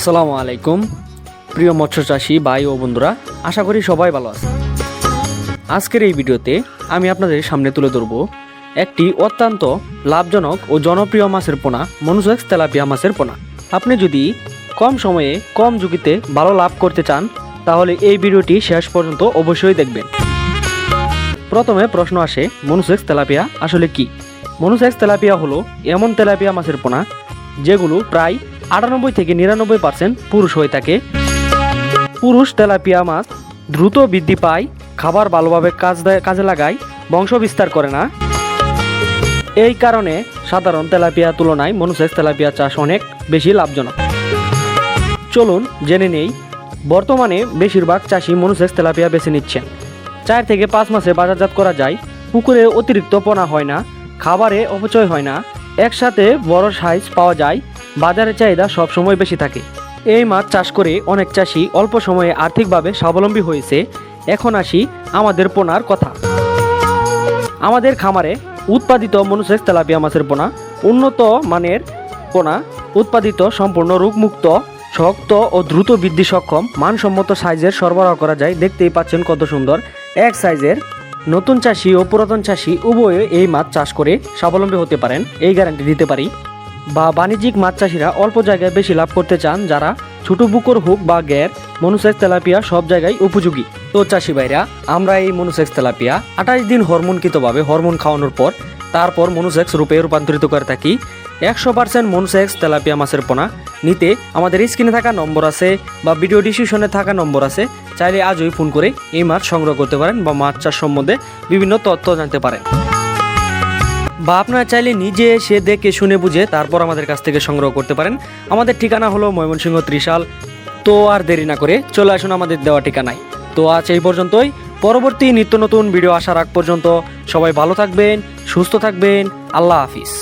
আসসালামু আলাইকুম প্রিয় মৎস্য চাষী ভাই ও বন্ধুরা, আশা করি সবাই ভালো আছে। আজকের এই ভিডিওতে আমি আপনাদের সামনে তুলে ধরব একটি অত্যন্ত লাভজনক ও জনপ্রিয় মাছের পোনা মনুসেক্স তেলাপিয়া মাছের পোনা। আপনি যদি কম সময়ে কম ঝুঁকিতে ভালো লাভ করতে চান তাহলে এই ভিডিওটি শেষ পর্যন্ত অবশ্যই দেখবেন। প্রথমে প্রশ্ন আসে, মনুসেক্স তেলাপিয়া আসলে কি? মনুসেক্স তেলাপিয়া হলো এমন তেলাপিয়া মাছের পোনা যেগুলো প্রায় 98 থেকে 99% পুরুষ হয়ে থাকে। পুরুষ তেলাপিয়া মাছ দ্রুত বৃদ্ধি পায়, খাবার ভালোভাবে কাজে লাগায়, বংশ বিস্তার করে না। এই কারণে সাধারণ তেলাপিয়া তুলনায় মনুসেক্স তেলাপিয়া চাষ অনেক বেশি লাভজনক। চলুন জেনে নেই। বর্তমানে বেশিরভাগ চাষি মনুসেক্স তেলাপিয়া বেছে নিচ্ছেন। 4 থেকে 5 মাসে বাজারজাত করা যায়। পুকুরে অতিরিক্ত পোনা হয় না, খাবারে অপচয় হয় না, একসাথে বড় সাইজ পাওয়া যায়, বাজারে চাহিদা সবসময় বেশি থাকে। এই মাছ চাষ করে অনেক চাষি অল্প সময়ে আর্থিকভাবে স্বাবলম্বী হয়েছে। এখন আসি আমাদের পোনার কথা। আমাদের খামারে উৎপাদিত মনুসেক্স তেলাপিয়া মাছের পোনা উন্নত মানের পোনা, উৎপাদিত সম্পূর্ণ রোগমুক্ত, শক্ত ও দ্রুত বৃদ্ধি সক্ষম, মানসম্মত সাইজের সরবরাহ করা যায়। দেখতেই পাচ্ছেন কত সুন্দর এক সাইজের। নতুন চাষি ও পুরাতন চাষি উভয়ে এই মাছ চাষ করে স্বাবলম্বী হতে পারেন, এই গ্যারান্টি দিতে পারি। বা বাণিজ্যিক মাছ চাষিরা অল্প জায়গায় বেশি লাভ করতে চান, যারা ছোট বুকর হুক বা গ্যার, মনুসেক্স তেলাপিয়া সব জায়গায় উপযোগী। তো চাষি ভাইরা, আমরা এই মনুসেক্স তেলাপিয়া 28 দিন হরমোনকৃতভাবে হরমোন খাওয়ানোর পর তারপর মনুসেক্স রূপে রূপান্তরিত করে থাকি। 100% মনুসেক্স তেলাপিয়া মাছের পোনা নিতে আমাদের স্ক্রিনে থাকা নম্বর আছে বা ভিডিও ডিসক্রিপশনে থাকা নম্বর আছে, চাইলে আজই ফোন করে এই মাছ সংগ্রহ করতে পারেন বা মাছ চাষ সম্বন্ধে বিভিন্ন তথ্য জানতে পারেন। বা আপনারা চাইলে নিজে এসে দেখে শুনে বুঝে তারপর আমাদের কাছ থেকে সংগ্রহ করতে পারেন। আমাদের ঠিকানা হলো ময়মনসিংহ ত্রিশাল। তো আর দেরি না করে চলে আসুন আমাদের দেওয়া ঠিকানায়। তো আজ এই পর্যন্তই। পরবর্তী নিত্য নতুন ভিডিও আসার আগ পর্যন্ত সবাই ভালো থাকবেন, সুস্থ থাকবেন। আল্লাহ হাফিজ।